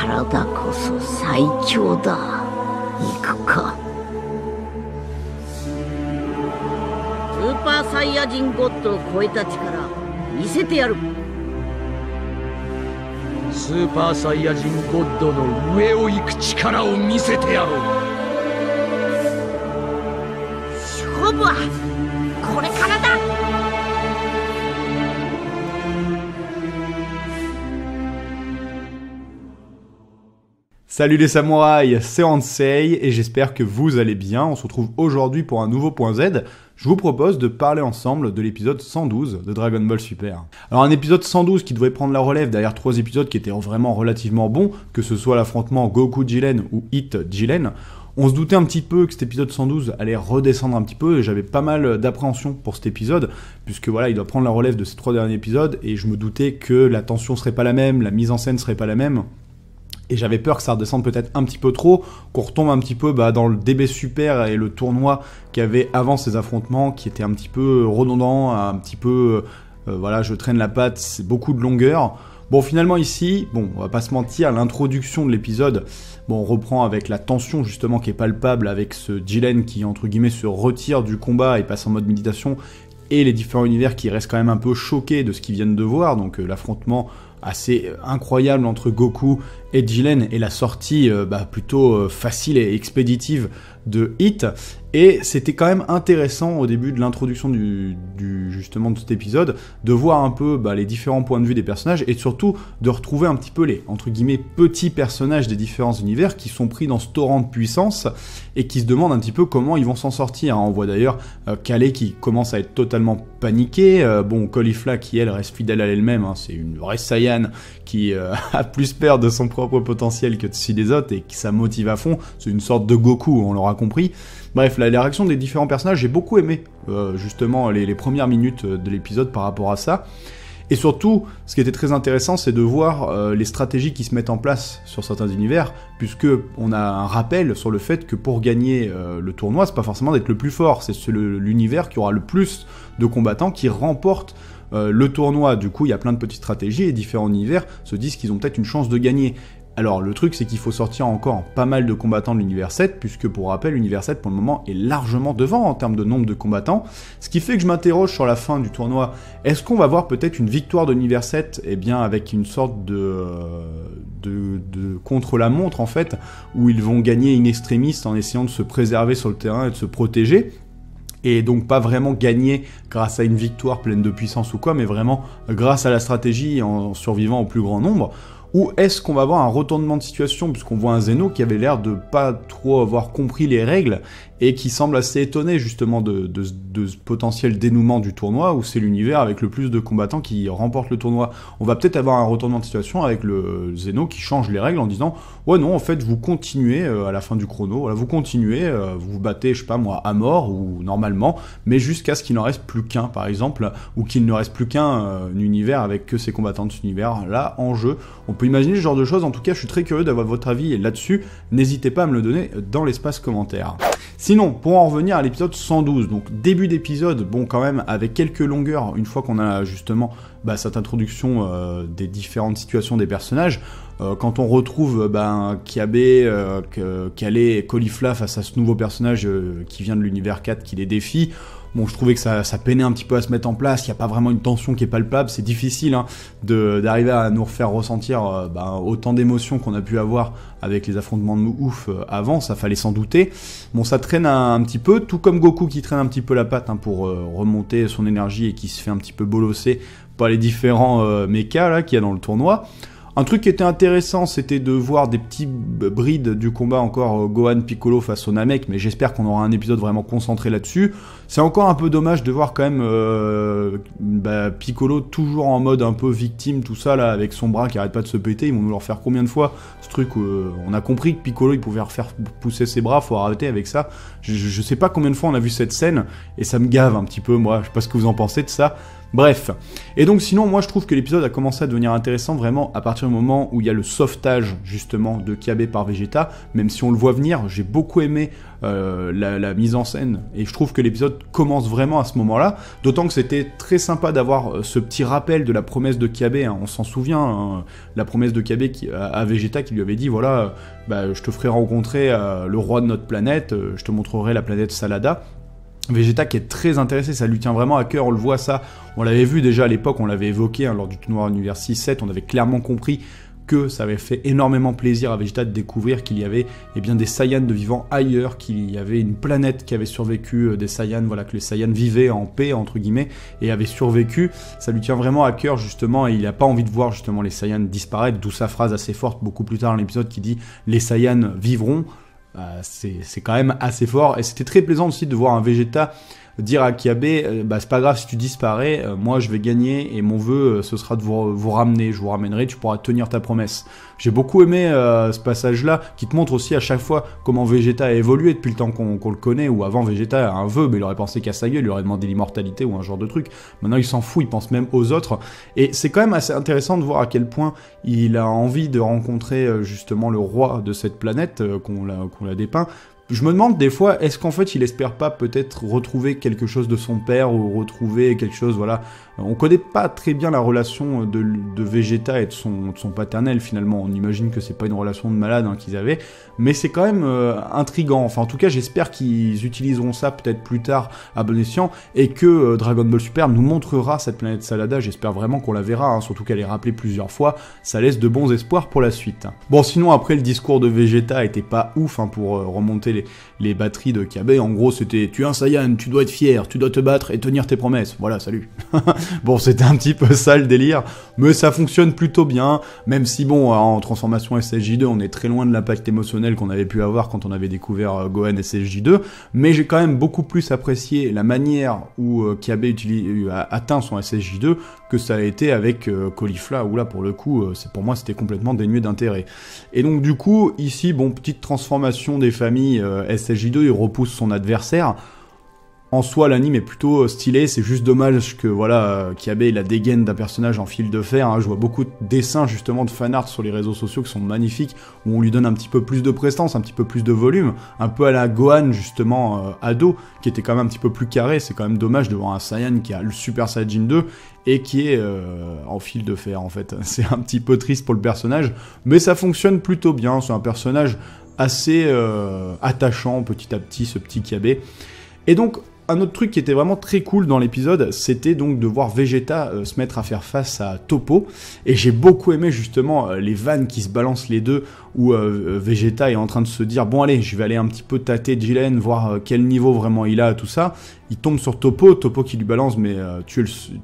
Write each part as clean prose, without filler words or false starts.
体こそ最強だ。行くか。スーパーサイヤ人ゴッドを超えた力見せてやる。スーパーサイヤ人ゴッドの上を行く力を見せてやろう。勝負はこれからだ。Salut les samouraïs, c'est Ansei et j'espère que vous allez bien. On se retrouve aujourd'hui pour un nouveau point Z. Je vous propose de parler ensemble de l'épisode 112 de Dragon Ball Super. Alors un épisode 112 qui devait prendre la relève derrière 3 épisodes qui étaient vraiment relativement bons, que ce soit l'affrontement Goku-Jiren ou Hit-Jiren. On se doutait un petit peu que cet épisode 112 allait redescendre un petit peu et j'avais pas mal d'appréhension pour cet épisode puisque voilà, il doit prendre la relève de ces 3 derniers épisodes et je me doutais que la tension serait pas la même, la mise en scène serait pas la même. Et j'avais peur que ça redescende peut-être un petit peu trop, qu'on retombe un petit peu dans le DB Super et le tournoi qu'il y avait avant ces affrontements, qui était un petit peu redondant, un petit peu, voilà, je traîne la patte, c'est beaucoup de longueur. Bon, finalement ici, bon, on va pas se mentir, l'introduction de l'épisode, bon, on reprend avec la tension justement qui est palpable avec ce Jiren qui, entre guillemets, se retire du combat et passe en mode méditation, et les différents univers qui restent quand même un peu choqués de ce qu'ils viennent de voir, donc l'affrontement assez incroyable entre Goku et Jiren et la sortie plutôt facile et expéditive de Hit. Et c'était quand même intéressant au début de l'introduction justement de cet épisode de voir un peu les différents points de vue des personnages et surtout de retrouver un petit peu les entre guillemets petits personnages des différents univers qui sont pris dans ce torrent de puissance et qui se demandent un petit peu comment ils vont s'en sortir. On voit d'ailleurs Kale qui commence à être totalement paniqué. Caulifla qui elle reste fidèle à elle-même, c'est une vraie Saiyan qui a plus peur de son propre potentiel que de celui des autres et qui ça motive à fond. C'est une sorte de Goku, on l'aura compris. Bref, la réaction des différents personnages, j'ai beaucoup aimé justement les premières minutes de l'épisode par rapport à ça. Et surtout, ce qui était très intéressant, c'est de voir les stratégies qui se mettent en place sur certains univers, puisque on a un rappel sur le fait que pour gagner le tournoi, c'est pas forcément d'être le plus fort, c'est l'univers qui aura le plus de combattants qui remporte le tournoi. Du coup, il y a plein de petites stratégies et différents univers se disent qu'ils ont peut-être une chance de gagner. Alors le truc c'est qu'il faut sortir encore pas mal de combattants de l'univers 7, puisque pour rappel l'univers 7 pour le moment est largement devant en termes de nombre de combattants, ce qui fait que je m'interroge sur la fin du tournoi, est-ce qu'on va voir peut-être une victoire de l'univers 7, avec une sorte de contre-la-montre en fait, où ils vont gagner in extremis en essayant de se préserver sur le terrain et de se protéger, et donc pas vraiment gagner grâce à une victoire pleine de puissance ou quoi, mais vraiment grâce à la stratégie en survivant au plus grand nombre. Ou est-ce qu'on va avoir un retournement de situation, puisqu'on voit un Zeno qui avait l'air de pas trop avoir compris les règles, et qui semble assez étonné justement de ce potentiel dénouement du tournoi, où c'est l'univers avec le plus de combattants qui remporte le tournoi. On va peut-être avoir un retournement de situation avec le Zeno qui change les règles en disant « Ouais non, en fait, vous continuez à la fin du chrono, voilà, vous continuez, vous vous battez, je sais pas moi, à mort, ou normalement, mais jusqu'à ce qu'il n'en reste plus qu'un, par exemple, ou qu'il ne reste plus qu'un univers avec que ces combattants de cet univers-là en jeu. » On peut imaginer ce genre de choses, en tout cas, je suis très curieux d'avoir votre avis là-dessus, n'hésitez pas à me le donner dans l'espace commentaire. Sinon, pour en revenir à l'épisode 112, donc début d'épisode, bon quand même avec quelques longueurs, une fois qu'on a justement cette introduction des différentes situations des personnages, quand on retrouve Kiabe, Kale et Caulifla face à ce nouveau personnage qui vient de l'univers 4 qui les défie, bon, je trouvais que ça peinait un petit peu à se mettre en place, il n'y a pas vraiment une tension qui est palpable, c'est difficile d'arriver à nous refaire ressentir autant d'émotions qu'on a pu avoir avec les affrontements de ouf avant, ça fallait s'en douter. Bon, ça traîne un petit peu, tout comme Goku qui traîne un petit peu la patte pour remonter son énergie et qui se fait un petit peu bolosser par les différents mechas là qu'il y a dans le tournoi. Un truc qui était intéressant, c'était de voir des petits brides du combat encore Gohan Piccolo face au Namek, mais j'espère qu'on aura un épisode vraiment concentré là-dessus. C'est encore un peu dommage de voir quand même Piccolo toujours en mode un peu victime, tout ça là, avec son bras qui arrête pas de se péter. Ils vont nous le refaire combien de fois ce truc où on a compris que Piccolo il pouvait refaire pousser ses bras, faut arrêter avec ça. Je sais pas combien de fois on a vu cette scène, et ça me gave un petit peu, moi, je sais pas ce que vous en pensez de ça. Bref. Et donc sinon, moi je trouve que l'épisode a commencé à devenir intéressant vraiment à partir du moment où il y a le sauvetage justement de Kiabe par Vegeta, même si on le voit venir. J'ai beaucoup aimé la mise en scène et je trouve que l'épisode commence vraiment à ce moment-là, d'autant que c'était très sympa d'avoir ce petit rappel de la promesse de Kiabe, hein. On s'en souvient, hein, la promesse de Kiabe à Vegeta qui lui avait dit voilà, je te ferai rencontrer le roi de notre planète, je te montrerai la planète Salada. Vegeta qui est très intéressé, ça lui tient vraiment à cœur, on le voit ça, on l'avait vu déjà à l'époque, on l'avait évoqué lors du tournoi Univers 6-7, on avait clairement compris que ça avait fait énormément plaisir à Vegeta de découvrir qu'il y avait des Saiyans de vivants ailleurs, qu'il y avait une planète qui avait survécu, des Saiyans, voilà, que les Saiyans vivaient en paix, entre guillemets, et avaient survécu. Ça lui tient vraiment à cœur, justement, et il n'a pas envie de voir, justement, les Saiyans disparaître, d'où sa phrase assez forte, beaucoup plus tard dans l'épisode, qui dit « Les Saiyans vivront ». C'est quand même assez fort, et c'était très plaisant aussi de voir un Vegeta dire à Kiabe, c'est pas grave si tu disparais, moi je vais gagner et mon vœu ce sera de vous ramener, je vous ramènerai, tu pourras tenir ta promesse. J'ai beaucoup aimé ce passage-là qui te montre aussi à chaque fois comment Vegeta a évolué depuis le temps qu'on le connaît, ou avant Vegeta a un vœu, mais il aurait pensé qu'à sa gueule, il aurait demandé l'immortalité ou un genre de truc. Maintenant il s'en fout, il pense même aux autres, et c'est quand même assez intéressant de voir à quel point il a envie de rencontrer justement le roi de cette planète qu'on l'a dépeint. Je me demande des fois, est-ce qu'en fait il espère pas peut-être retrouver quelque chose de son père ou retrouver quelque chose, voilà. On connaît pas très bien la relation de Vegeta et de son paternel finalement, on imagine que c'est pas une relation de malade qu'ils avaient, mais c'est quand même intriguant, enfin en tout cas j'espère qu'ils utiliseront ça peut-être plus tard à bon escient et que Dragon Ball Super nous montrera cette planète Salada, j'espère vraiment qu'on la verra, hein, surtout qu'elle est rappelée plusieurs fois, ça laisse de bons espoirs pour la suite. Bon sinon après le discours de Vegeta était pas ouf pour remonter les batteries de Kiabe, en gros c'était tu es un Saiyan, tu dois être fier, tu dois te battre et tenir tes promesses, voilà salut. Bon c'était un petit peu ça le délire, mais ça fonctionne plutôt bien, même si bon en transformation SSJ2 on est très loin de l'impact émotionnel qu'on avait pu avoir quand on avait découvert Gohan SSJ2, mais j'ai quand même beaucoup plus apprécié la manière où Kiabe a atteint son SSJ2 que ça a été avec Caulifla, où là pour le coup pour moi c'était complètement dénué d'intérêt. Et donc du coup ici bon petite transformation des familles SSJ2, il repousse son adversaire. En soi, l'anime est plutôt stylé, c'est juste dommage que voilà, Kiabe il a des gaines d'un personnage en fil de fer, hein. Je vois beaucoup de dessins justement de fanart sur les réseaux sociaux qui sont magnifiques, où on lui donne un petit peu plus de prestance, un petit peu plus de volume, un peu à la Gohan justement ado, qui était quand même un petit peu plus carré, c'est quand même dommage de voir un Saiyan qui a le Super Saiyajin 2, et qui est en fil de fer en fait, c'est un petit peu triste pour le personnage, mais ça fonctionne plutôt bien, c'est un personnage assez attachant petit à petit, ce petit Kiabe. Et donc, un autre truc qui était vraiment très cool dans l'épisode, c'était donc de voir Vegeta se mettre à faire face à Toppo, et j'ai beaucoup aimé justement les vannes qui se balancent les deux, où Vegeta est en train de se dire bon allez, je vais aller un petit peu tâter Jiren, voir quel niveau vraiment il a, tout ça. Il tombe sur Toppo qui lui balance mais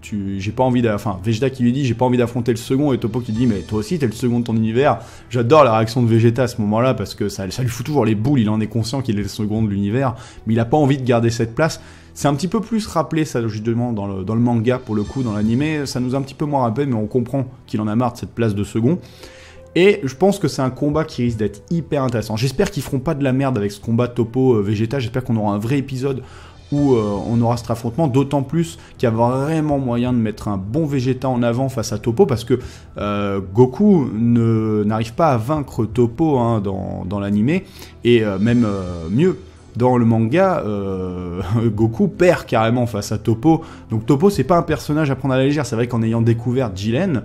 j'ai pas envie Vegeta qui lui dit j'ai pas envie d'affronter le second, et Toppo qui dit mais toi aussi t'es le second de ton univers. J'adore la réaction de Vegeta à ce moment-là parce que ça lui fout toujours les boules, il en est conscient qu'il est le second de l'univers, mais il a pas envie de garder cette place. C'est un petit peu plus rappelé ça justement dans le manga pour le coup, dans l'animé ça nous a un petit peu moins rappelé, mais on comprend qu'il en a marre de cette place de second. Et je pense que c'est un combat qui risque d'être hyper intéressant. J'espère qu'ils feront pas de la merde avec ce combat Toppo-Vegeta, j'espère qu'on aura un vrai épisode où on aura cet affrontement, d'autant plus qu'il y a vraiment moyen de mettre un bon Vegeta en avant face à Toppo, parce que Goku n'arrive pas à vaincre Toppo dans l'animé, et même mieux, dans le manga, Goku perd carrément face à Toppo, donc Toppo c'est pas un personnage à prendre à la légère. C'est vrai qu'en ayant découvert Jiren,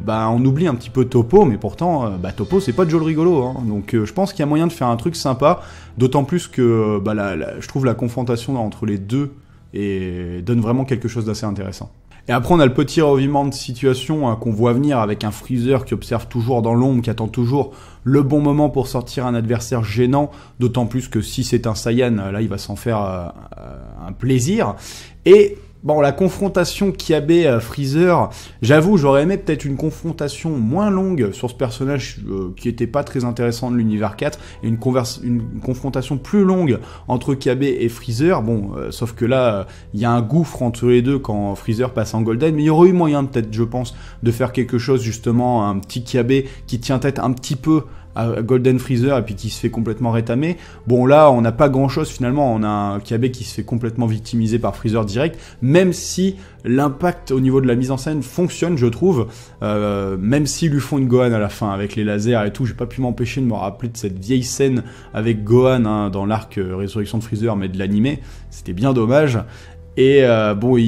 on oublie un petit peu Toppo, mais pourtant, Toppo c'est pas Joe le rigolo, hein. Donc je pense qu'il y a moyen de faire un truc sympa, d'autant plus que je trouve la confrontation entre les deux donne vraiment quelque chose d'assez intéressant. Et après on a le petit revirement de situation qu'on voit venir avec un Freezer qui observe toujours dans l'ombre, qui attend toujours le bon moment pour sortir un adversaire gênant, d'autant plus que si c'est un Saiyan, là il va s'en faire un plaisir. Et bon, la confrontation Kiabe-Freezer, j'avoue, j'aurais aimé peut-être une confrontation moins longue sur ce personnage qui était pas très intéressant de l'univers 4, et une confrontation plus longue entre Kiabe et Freezer. Bon, sauf que là, il y a un gouffre entre les deux quand Freezer passe en Golden, mais il y aurait eu moyen peut-être, je pense, de faire quelque chose justement, un petit Kiabe qui tient tête un petit peu à Golden Freezer et puis qui se fait complètement rétamer. Bon là on n'a pas grand chose finalement, on a un Kiabe qui se fait complètement victimiser par Freezer direct, même si l'impact au niveau de la mise en scène fonctionne je trouve, même s'ils lui font une Gohan à la fin avec les lasers et tout, j'ai pas pu m'empêcher de me rappeler de cette vieille scène avec Gohan hein, dans l'arc Résurrection de Freezer mais de l'animé, c'était bien dommage. Et bon,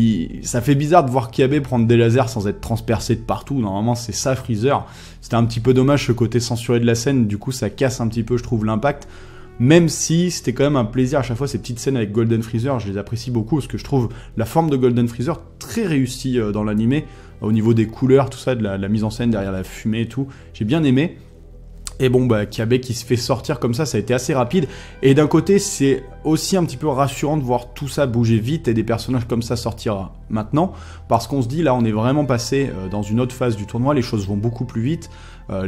ça fait bizarre de voir Kiabe prendre des lasers sans être transpercé de partout. Normalement, c'est ça Freezer. C'était un petit peu dommage ce côté censuré de la scène. Du coup, ça casse un petit peu, je trouve, l'impact. Même si c'était quand même un plaisir à chaque fois ces petites scènes avec Golden Freezer, je les apprécie beaucoup parce que je trouve la forme de Golden Freezer très réussie dans l'animé, au niveau des couleurs, tout ça, de la mise en scène derrière la fumée et tout. J'ai bien aimé. Et bon, bah, Kiabe qui se fait sortir comme ça a été assez rapide. Et d'un côté, c'est aussi un petit peu rassurant de voir tout ça bouger vite et des personnages comme ça sortir maintenant. Parce qu'on se dit, là, on est vraiment passé dans une autre phase du tournoi, les choses vont beaucoup plus vite.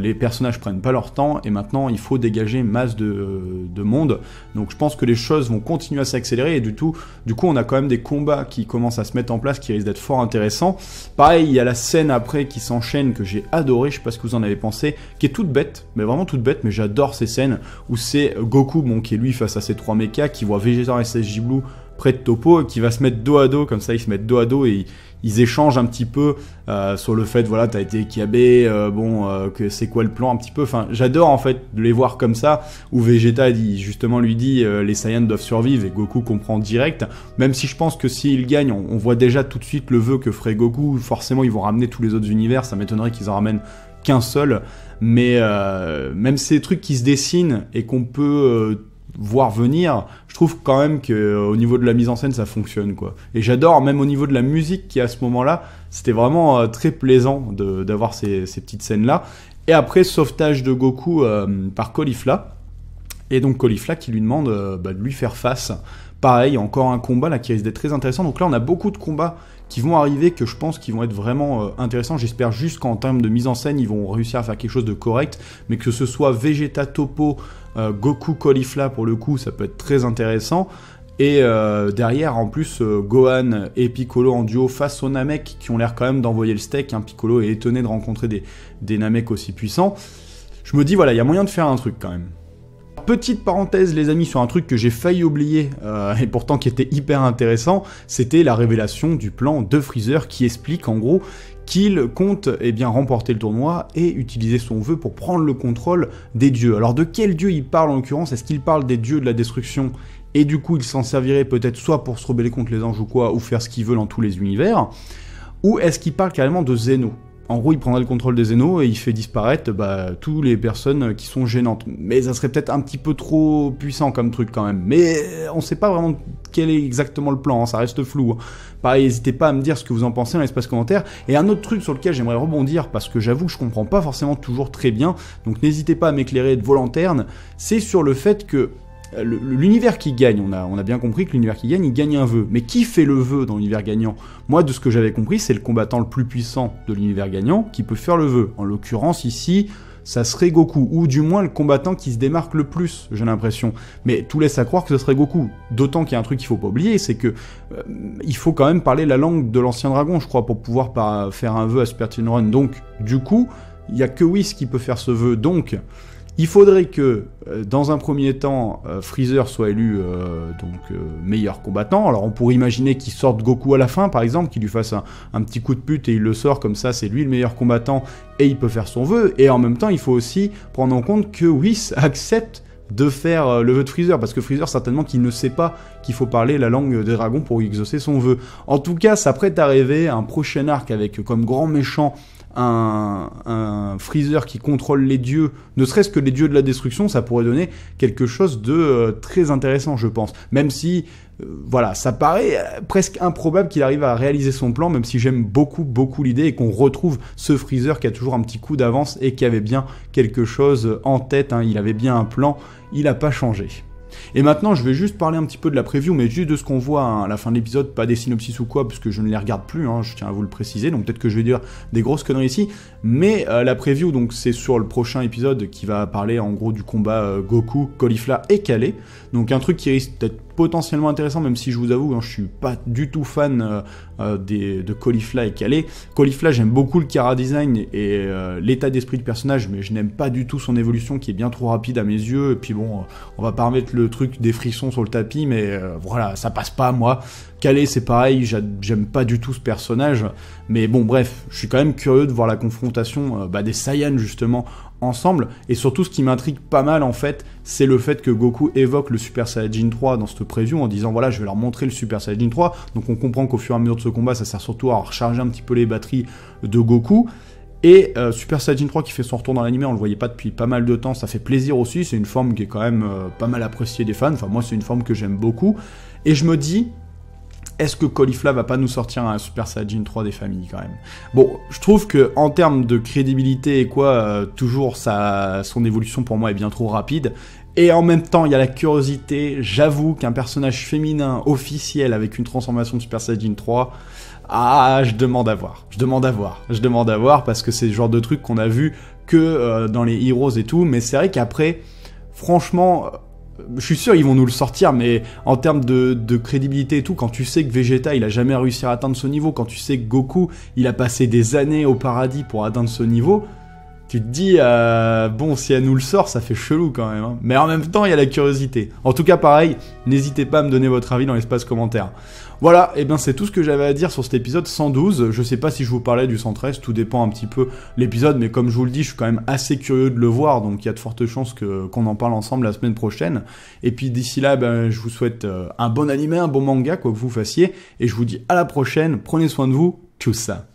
Les personnages prennent pas leur temps et maintenant il faut dégager masse de monde. Donc je pense que les choses vont continuer à s'accélérer et du coup on a quand même des combats qui commencent à se mettre en place qui risquent d'être fort intéressants. Pareil, il y a la scène après qui s'enchaîne que j'ai adoré, je sais pas ce que vous en avez pensé, qui est toute bête, mais vraiment toute bête, mais j'adore ces scènes où c'est Goku bon, qui est lui face à ses 3 mechas, qui voit Vegeta et SSJ Blue près de Toppo, qui va se mettre dos à dos, comme ça ils se mettent dos à dos et ils échangent un petit peu sur le fait, voilà, t'as été Kiabe, que c'est quoi le plan un petit peu, enfin j'adore en fait de les voir comme ça, où Vegeta lui dit les Saiyans doivent survivre et Goku comprend direct, même si je pense que s'ils gagnent, on voit déjà tout de suite le vœu que ferait Goku, forcément ils vont ramener tous les autres univers, ça m'étonnerait qu'ils en ramènent qu'un seul, mais même ces trucs qui se dessinent et qu'on peut voir venir, je trouve quand même qu'au niveau de la mise en scène ça fonctionne quoi. Et j'adore même au niveau de la musique qui à ce moment-là, c'était vraiment très plaisant d'avoir ces petites scènes là. Et après sauvetage de Goku par Caulifla, et donc Caulifla qui lui demande de lui faire face. Pareil, encore un combat là qui risque d'être très intéressant. Donc là on a beaucoup de combats qui vont arriver que je pense qu'ils vont être vraiment intéressants. J'espère juste qu'en termes de mise en scène, ils vont réussir à faire quelque chose de correct, mais que ce soit Vegeta, Toppo, Goku, Caulifla, pour le coup, ça peut être très intéressant. Et derrière, en plus, Gohan et Piccolo en duo face aux Namek, qui ont l'air quand même d'envoyer le steak. Hein. Piccolo est étonné de rencontrer des Namek aussi puissants. Je me dis, voilà, il y a moyen de faire un truc quand même. Petite parenthèse les amis sur un truc que j'ai failli oublier et pourtant qui était hyper intéressant, c'était la révélation du plan de Freezer qui explique en gros qu'il compte remporter le tournoi et utiliser son vœu pour prendre le contrôle des dieux. Alors de quel dieu il parle en l'occurrence? Est-ce qu'il parle des dieux de la destruction et du coup il s'en servirait peut-être soit pour se rebeller contre les anges ou quoi, ou faire ce qu'il veut dans tous les univers, ou est-ce qu'il parle carrément de Zeno? En gros, il prendrait le contrôle des Zeno et il fait disparaître toutes les personnes qui sont gênantes. Mais ça serait peut-être un petit peu trop puissant comme truc quand même. Mais on sait pas vraiment quel est exactement le plan, hein, ça reste flou. Hein. Pareil, n'hésitez pas à me dire ce que vous en pensez dans l'espace commentaire. Et un autre truc sur lequel j'aimerais rebondir, parce que j'avoue que je comprends pas forcément toujours très bien, donc n'hésitez pas à m'éclairer de vos lanternes, c'est sur le fait que l'univers qui gagne, on a bien compris que l'univers qui gagne, il gagne un vœu. Mais qui fait le vœu dans l'univers gagnant? Moi, de ce que j'avais compris, c'est le combattant le plus puissant de l'univers gagnant qui peut faire le vœu. En l'occurrence, ici, ça serait Goku. Ou du moins, le combattant qui se démarque le plus, j'ai l'impression. Mais tout laisse à croire que ce serait Goku. D'autant qu'il y a un truc qu'il faut pas oublier, c'est que il faut quand même parler la langue de l'ancien dragon, je crois, pour pouvoir faire un vœu à Super Saiyan Run. Donc, du coup, il y a que Whis qui peut faire ce vœu. Donc, il faudrait que, dans un premier temps, Freezer soit élu meilleur combattant. Alors on pourrait imaginer qu'il sorte Goku à la fin, par exemple, qu'il lui fasse un petit coup de pute et il le sort, comme ça c'est lui le meilleur combattant et il peut faire son vœu. Et en même temps, il faut aussi prendre en compte que Whis accepte de faire le vœu de Freezer, parce que Freezer, certainement qu'il ne sait pas qu'il faut parler la langue des dragons pour exaucer son vœu. En tout cas, ça prête à rêver un prochain arc avec comme grand méchant un Freezer qui contrôle les dieux, ne serait-ce que les dieux de la destruction, ça pourrait donner quelque chose de très intéressant, je pense. Même si, voilà, ça paraît presque improbable qu'il arrive à réaliser son plan, même si j'aime beaucoup l'idée et qu'on retrouve ce Freezer qui a toujours un petit coup d'avance et qui avait bien quelque chose en tête, hein, il avait bien un plan, il n'a pas changé. Et maintenant, je vais juste parler un petit peu de la preview, mais juste de ce qu'on voit hein, à la fin de l'épisode, pas des synopsis ou quoi, parce que je ne les regarde plus, hein, je tiens à vous le préciser, donc peut-être que je vais dire des grosses conneries ici, mais la preview, donc c'est sur le prochain épisode qui va parler en gros du combat Goku, Caulifla et Calais, donc un truc qui risque d'être potentiellement intéressant, même si je vous avoue, hein, je suis pas du tout fan de Caulifla et Calais. Caulifla, j'aime beaucoup le chara design et l'état d'esprit du personnage, mais je n'aime pas du tout son évolution qui est bien trop rapide à mes yeux, et puis bon, on va pas remettre le truc des frissons sur le tapis, mais voilà, ça passe pas, moi. Calais, c'est pareil, j'aime pas du tout ce personnage, mais bon, bref, je suis quand même curieux de voir la confrontation des Saiyans, justement, ensemble, et surtout, ce qui m'intrigue pas mal, en fait, c'est le fait que Goku évoque le Super Saiyajin 3 dans cette preview, en disant, voilà, je vais leur montrer le Super Saiyajin 3, donc on comprend qu'au fur et à mesure de ce combat, ça sert surtout à recharger un petit peu les batteries de Goku, et Super Saiyajin 3 qui fait son retour dans l'anime, on le voyait pas depuis pas mal de temps, ça fait plaisir aussi, c'est une forme qui est quand même pas mal appréciée des fans, enfin moi c'est une forme que j'aime beaucoup, et je me dis, est-ce que Caulifla va pas nous sortir un Super Saiyajin 3 des familles quand même? Bon, je trouve que en termes de crédibilité et quoi, toujours son évolution pour moi est bien trop rapide. Et en même temps, il y a la curiosité. J'avoue qu'un personnage féminin officiel avec une transformation de Super Saiyajin 3, je demande à voir. Je demande à voir parce que c'est le genre de truc qu'on a vu que dans les Heroes et tout. Mais c'est vrai qu'après, franchement, je suis sûr ils vont nous le sortir, mais en termes de crédibilité et tout, quand tu sais que Vegeta il a jamais réussi à atteindre ce niveau, quand tu sais que Goku il a passé des années au paradis pour atteindre ce niveau, tu te dis bon, si elle nous le sort, ça fait chelou quand même, hein. Mais en même temps il y a la curiosité. En tout cas pareil, n'hésitez pas à me donner votre avis dans l'espace commentaire. Voilà, et bien c'est tout ce que j'avais à dire sur cet épisode 112. Je sais pas si je vous parlais du 113, tout dépend un petit peu l'épisode, mais comme je vous le dis, je suis quand même assez curieux de le voir, donc il y a de fortes chances qu'on en parle ensemble la semaine prochaine. Et puis d'ici là, je vous souhaite un bon animé, un bon manga, quoi que vous fassiez, et je vous dis à la prochaine, prenez soin de vous, tchuss ça.